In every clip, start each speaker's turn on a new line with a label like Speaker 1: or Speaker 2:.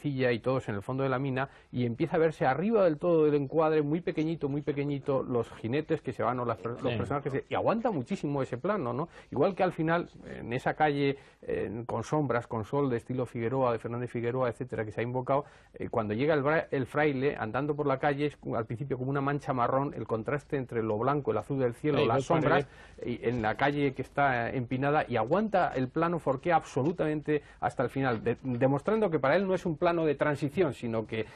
Speaker 1: y todos en el fondo de la mina, y empieza a verse arriba del todo del encuadre, muy pequeñito, los jinetes que se van, o los personajes, y aguanta muchísimo ese plano, ¿no? Igual que al final, en esa calle, con sombras, con sol, de estilo Figueroa, de Fernández Figueroa, etcétera, que se ha invocado, cuando llega el fraile, andando por la calle, es al principio como una mancha marrón, el contraste entre lo blanco, el azul del cielo, las sombras, y en la calle que está empinada, y aguanta el plano Forqué absolutamente hasta el final, demostrando que para él no es un plano de transición, sino que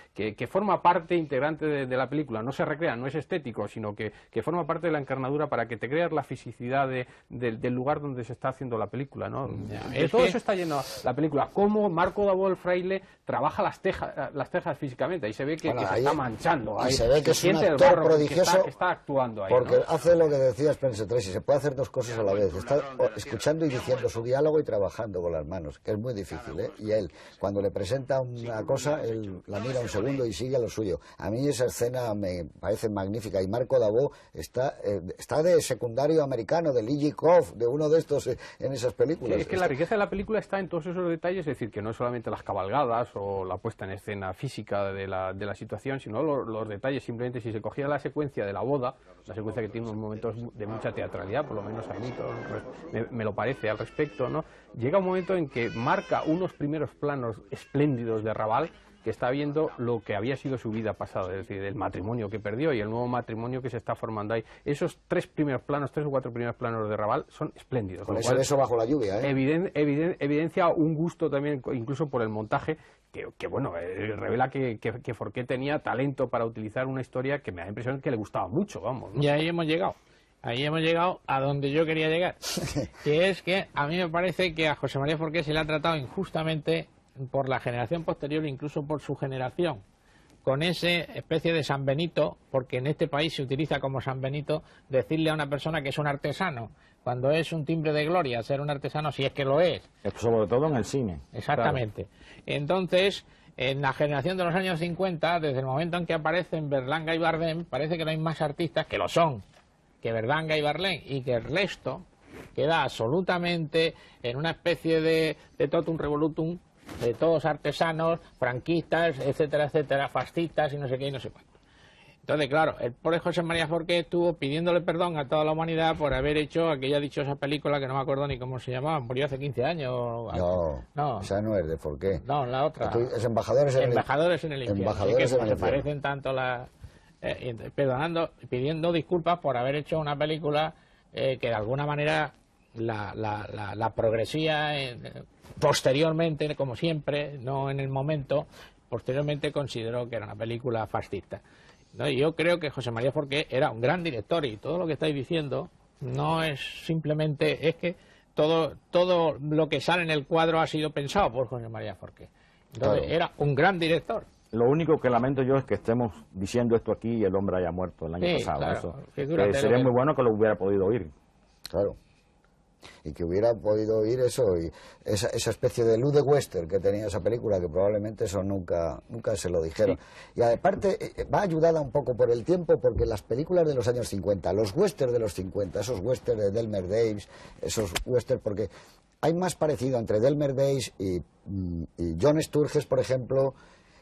Speaker 1: forma parte integrante de la película, no se recrea, no es estético, sino que forma parte de la encarnadura para que te creas la fisicidad del lugar donde se está haciendo la película, ¿no? De todo eso está lleno la película, cómo Marco Dabó, el fraile, trabaja las tejas físicamente, ahí se ve que se está manchando, ahí
Speaker 2: se ve que es un actor prodigioso,
Speaker 1: que está actuando ahí,
Speaker 2: porque
Speaker 1: ¿no?
Speaker 2: hace lo que decía Spencer Tracy, se puede hacer dos cosas a la vez, está escuchando y diciendo su diálogo y trabajando con las manos, que es muy difícil, ¿eh? Y él, cuando le presenta una cosa, él la mira un segundo y sigue a lo suyo. A mí esa escena me parece magnífica, y Marco Dabó está de secundario americano, de Lee Jikov, de uno de estos en esas películas.
Speaker 1: Sí, es que la riqueza de la película está en todos esos detalles, es decir, que no es solamente las cabalgadas o la puesta en escena física de la situación, sino los detalles. Simplemente, si se cogiera la secuencia de la boda, la secuencia que tiene unos momentos de mucha teatralidad, por lo menos a mí me lo parece al respecto, ¿no? Llega un momento en que marca unos primeros planos espléndidos de Raval, que está viendo lo que había sido su vida pasada, es decir, el matrimonio que perdió y el nuevo matrimonio que se está formando ahí. Esos tres o cuatro primeros planos de Raval son espléndidos.
Speaker 2: Con ese beso bajo la lluvia, ¿eh?
Speaker 1: Evidencia un gusto también, incluso por el montaje, que bueno, revela que Forqué tenía talento para utilizar una historia que me da la impresión que le gustaba mucho, vamos, ¿no?
Speaker 3: Y ahí hemos llegado. Ahí hemos llegado a donde yo quería llegar, que es que a mí me parece que a José María Forqué se le ha tratado injustamente por la generación posterior, incluso por su generación, con esa especie de San Benito, porque en este país se utiliza como San Benito decirle a una persona que es un artesano, cuando es un timbre de gloria ser un artesano, si es que lo es.
Speaker 4: Sobre todo en el cine.
Speaker 3: Exactamente. Claro. Entonces, en la generación de los años 50, desde el momento en que aparecen Berlanga y Bardem, parece que no hay más artistas, que lo son, que Berlanga y Bardem, y que el resto queda absolutamente en una especie de totum revolutum, de todos artesanos, franquistas, etcétera, etcétera, fascistas y no sé qué y no sé cuánto. Entonces, claro, el pobre José María Forqué estuvo pidiéndole perdón a toda la humanidad por haber hecho aquella dichosa película que no me acuerdo ni cómo se llamaba, murió hace 15 años.
Speaker 2: No, esa no es de Forqué.
Speaker 3: No, la otra.
Speaker 2: Es Embajadores en
Speaker 3: el infierno.
Speaker 2: Embajadores en el infierno.
Speaker 3: Se parecen tanto pidiendo disculpas por haber hecho una película que de alguna manera la progresía posteriormente, como siempre, no en el momento, posteriormente consideró que era una película fascista. ¿No? Y yo creo que José María Forqué era un gran director, y todo lo que estáis diciendo no es simplemente, es que todo lo que sale en el cuadro ha sido pensado por José María Forqué. Entonces, claro, era un gran director.
Speaker 4: Lo único que lamento yo es que estemos diciendo esto aquí y el hombre haya muerto el año pasado.
Speaker 3: Claro,
Speaker 4: eso, sería muy bueno que lo hubiera podido oír.
Speaker 2: Claro. Y que hubiera podido oír eso, y esa especie de luz de western que tenía esa película, que probablemente eso nunca se lo dijeron. Sí. Y aparte va ayudada un poco por el tiempo, porque las películas de los años 50, los westerns de los 50, esos westerns de Delmer Daves, esos westerns, porque hay más parecido entre Delmer Daves y John Sturges, por ejemplo,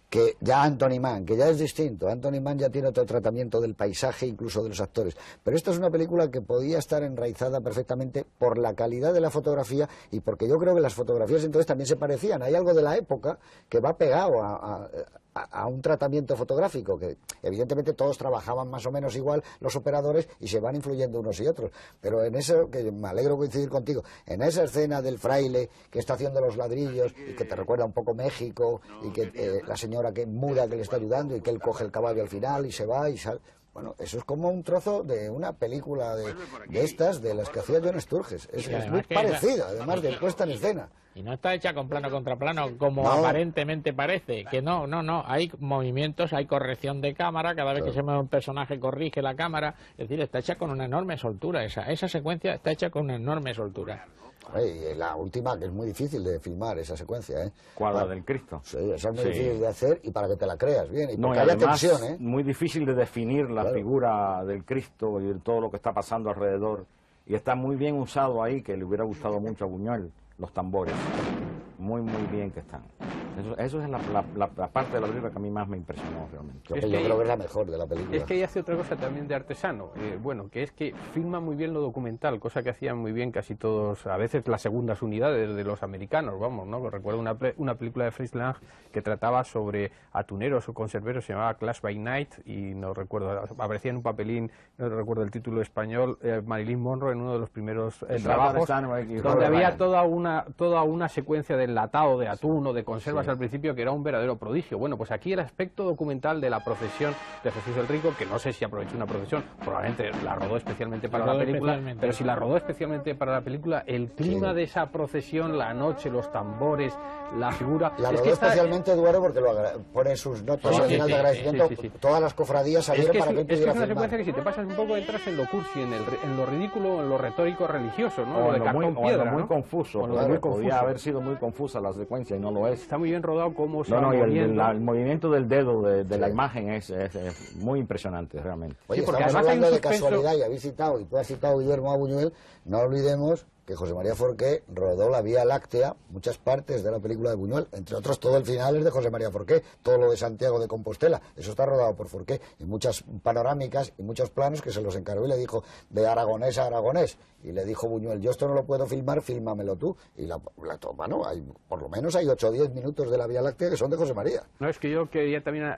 Speaker 2: que ya Anthony Mann, que ya es distinto. Anthony Mann ya tiene otro tratamiento del paisaje, incluso de los actores. Pero esta es una película que podía estar enraizada perfectamente por la calidad de la fotografía, y porque yo creo que las fotografías entonces también se parecían. Hay algo de la época que va pegado a un tratamiento fotográfico, que evidentemente todos trabajaban más o menos igual, los operadores, y se van influyendo unos y otros. Pero en eso, que me alegro coincidir contigo, en esa escena del fraile que está haciendo los ladrillos y que te recuerda un poco México, y que la señora que muda que le está ayudando, y que él coge el caballo al final y se va y sale. Bueno, eso es como un trozo de una película de estas, de las que hacía John Sturges. Es muy parecida, además de puesta en escena.
Speaker 3: Y no está hecha con plano contra plano, como aparentemente parece. Que no. Hay movimientos, hay corrección de cámara. Cada vez que se mueve un personaje corrige la cámara. Es decir, está hecha con una enorme soltura. Esa secuencia está hecha con una enorme soltura.
Speaker 2: Y la última, que es muy difícil de filmar, esa secuencia, ¿eh?
Speaker 4: ¿Cuál? La del Cristo.
Speaker 2: Sí, esa es muy difícil de hacer, y para que te la creas bien, y
Speaker 4: no,
Speaker 2: porque
Speaker 4: y
Speaker 2: haya
Speaker 4: además,
Speaker 2: tensión, ¿eh?
Speaker 4: Muy difícil de definir la figura del Cristo y todo lo que está pasando alrededor. Y está muy bien usado ahí, que le hubiera gustado mucho a Buñuel, los tambores. Muy bien que están. Eso es la parte de la película que a mí más me impresionó realmente.
Speaker 2: Yo creo que es la mejor de la película.
Speaker 1: Es que ahí hace otra cosa también de artesano, bueno, que es que filma muy bien lo documental, cosa que hacían muy bien casi todos, a veces las segundas unidades de los americanos, vamos, ¿no? Recuerdo una película de Fritz Lang que trataba sobre atuneros o conserveros, se llamaba Clash by Night, y no recuerdo, aparecía en un papelín, no recuerdo el título español, Marilyn Monroe en uno de los primeros trabajos, donde había toda una secuencia de enlatado de atún o de conservas al principio que era un verdadero prodigio. Bueno, pues aquí el aspecto documental de la procesión de Jesús el Rico, que no sé si aprovechó una procesión, probablemente la rodó especialmente para la película, pero si la rodó especialmente para la película, el clima de esa procesión, la noche, los tambores, la figura...
Speaker 2: La rodó especialmente Eduardo porque pone sus notas al final de agradecimiento, todas las cofradías salieron para que él pudiera
Speaker 1: filmar. Es una secuencia que si te pasas un poco entras en lo cursi, en lo ridículo, en lo retórico religioso, ¿no?
Speaker 4: O
Speaker 1: de cartón piedra,
Speaker 4: muy
Speaker 1: ¿no?
Speaker 4: confuso, podía haber sido muy confusa la secuencia y no lo es.
Speaker 1: Está muy bien rodado cómo se va
Speaker 4: moviendo. El movimiento del dedo de la imagen es muy impresionante realmente.
Speaker 2: Oye, porque estamos hablando de casualidad y habéis citado, y tú has citado Guillermo a Buñuel, no olvidemos que José María Forqué rodó la Vía Láctea, muchas partes de la película de Buñuel, entre otros todo el final es de José María Forqué, todo lo de Santiago de Compostela, eso está rodado por Forqué, y muchas panorámicas y muchos planos que se los encargó y le dijo de aragonés a aragonés, y le dijo Buñuel, yo esto no lo puedo filmar, fílmamelo tú, y la toma, ¿no? Por lo menos hay 8 o 10 minutos de la Vía Láctea que son de José María.
Speaker 1: No, es que yo quería también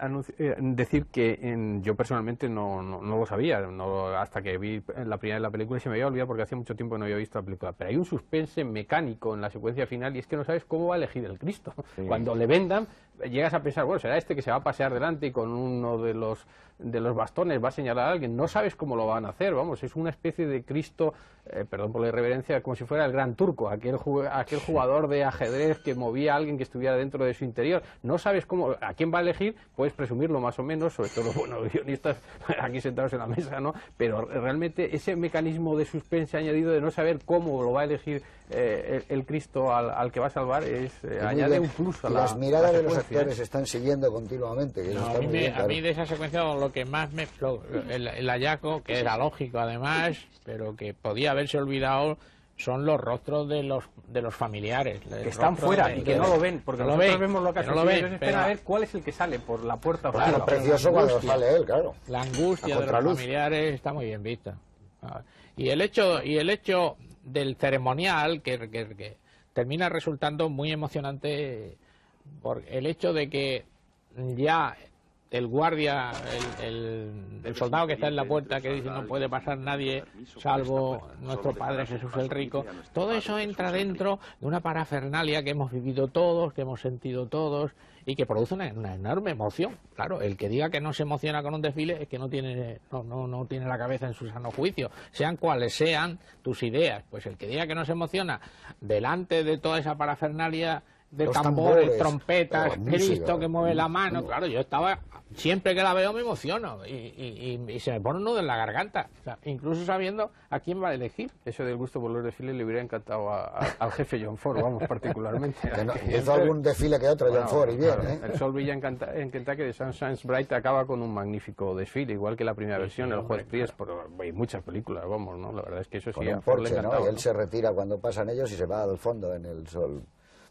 Speaker 1: decir que yo personalmente no lo sabía, hasta que vi la primera de la película y se me había olvidado porque hacía mucho tiempo que no había visto la película. Pero hay un suspense mecánico en la secuencia final y es que no sabes cómo va a elegir el Cristo. Sí. Cuando le vendan, llegas a pensar, bueno, será este que se va a pasear delante y con uno de los bastones va a señalar a alguien. No sabes cómo lo van a hacer, vamos, es una especie de Cristo, perdón por la irreverencia, como si fuera el gran turco, aquel jugador de ajedrez que movía a alguien que estuviera dentro de su interior. No sabes a quién va a elegir, puedes presumirlo más o menos, sobre todo, bueno, los guionistas aquí sentados en la mesa, ¿no? Pero realmente ese mecanismo de suspense añadido de no saber cómo lo va a elegir el Cristo al que va a salvar añade un plus a
Speaker 2: las miradas de los actores están siguiendo continuamente. Que
Speaker 3: a mí de esa secuencia lo que más el hallazgo, que era lógico además, pero que podía haberse olvidado, son los rostros de los familiares.
Speaker 1: Que están fuera y que no lo ven, porque nosotros vemos lo que hacen, ellos esperan a ver cuál es el que sale por la puerta.
Speaker 2: Claro, es precioso cuando sale él, claro.
Speaker 3: La angustia de los familiares está muy bien vista. Y el hecho del ceremonial que termina resultando muy emocionante por el hecho de que ya el guardia, el soldado que está en la puerta que dice no puede pasar nadie salvo nuestro Padre Jesús el Rico, todo eso entra dentro de una parafernalia que hemos vivido todos, que hemos sentido todos y que produce una enorme emoción. Claro, el que diga que no se emociona con un desfile es que no tiene la cabeza en su sano juicio, sean cuales sean tus ideas. Pues el que diga que no se emociona delante de toda esa parafernalia de tambores, trompetas, Cristo que mueve la mano, claro, yo siempre que la veo me emociono y se me pone un nudo en la garganta, o sea, incluso sabiendo a quién va a elegir.
Speaker 1: Eso del gusto por los desfiles le hubiera encantado al jefe John Ford, vamos, particularmente.
Speaker 2: Hizo algún desfile que otro, John Ford, y bien,
Speaker 1: El Sol brilla en Kentucky de Sun Shines Bright acaba con un magnífico desfile, igual que la primera versión, el juez Priest, hay muchas películas, vamos, ¿no? La verdad es que eso sí,
Speaker 2: a Ford le encantaba, ¿no? Y él se retira cuando pasan ellos y se va al fondo en el sol.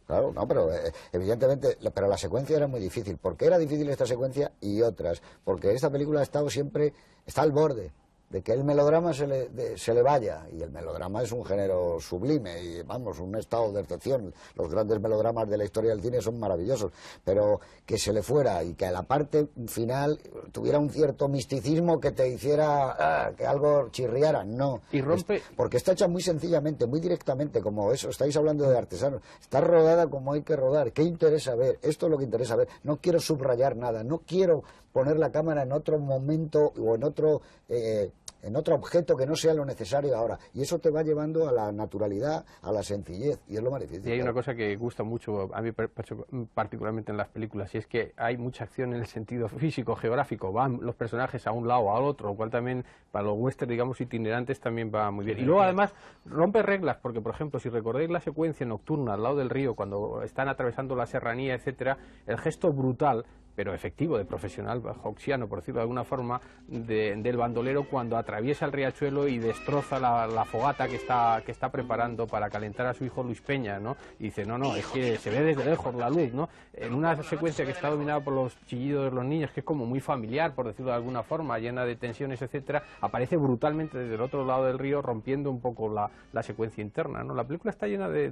Speaker 2: Claro, no, pero evidentemente, pero la secuencia era muy difícil. ¿Por qué era difícil esta secuencia y otras? Porque esta película ha estado siempre, está al borde de que el melodrama se le vaya, y el melodrama es un género sublime y vamos, un estado de excepción. Los grandes melodramas de la historia del cine son maravillosos, pero que se le fuera y que a la parte final tuviera un cierto misticismo que te hiciera que algo chirriara, no.
Speaker 1: Y rompe...
Speaker 2: Porque está hecha muy sencillamente, muy directamente, como eso, estáis hablando de artesanos, está rodada como hay que rodar. ¿Qué interesa ver? Esto es lo que interesa ver. No quiero subrayar nada, no quiero poner la cámara en otro momento o en otro objeto que no sea lo necesario ahora, y eso te va llevando a la naturalidad, a la sencillez, y es lo más difícil.
Speaker 1: Y hay una cosa que gusta mucho a mí particularmente en las películas, y es que hay mucha acción en el sentido físico, geográfico, van los personajes a un lado o al otro, lo cual también para los western, digamos, itinerantes también va muy bien. Y luego además rompe reglas, porque por ejemplo, si recordáis la secuencia nocturna al lado del río, cuando están atravesando la serranía, etcétera, el gesto brutal pero efectivo, de profesional hawksiano, por decirlo de alguna forma, del bandolero cuando atraviesa el riachuelo y destroza la fogata que está preparando para calentar a su hijo Luis Peña, ¿no? Y dice, no, es que se ve desde lejos la luz, ¿no? En una secuencia que está dominada por los chillidos de los niños, que es como muy familiar, por decirlo de alguna forma, llena de tensiones, etcétera, aparece brutalmente desde el otro lado del río, rompiendo un poco la secuencia interna, ¿no? La película está llena de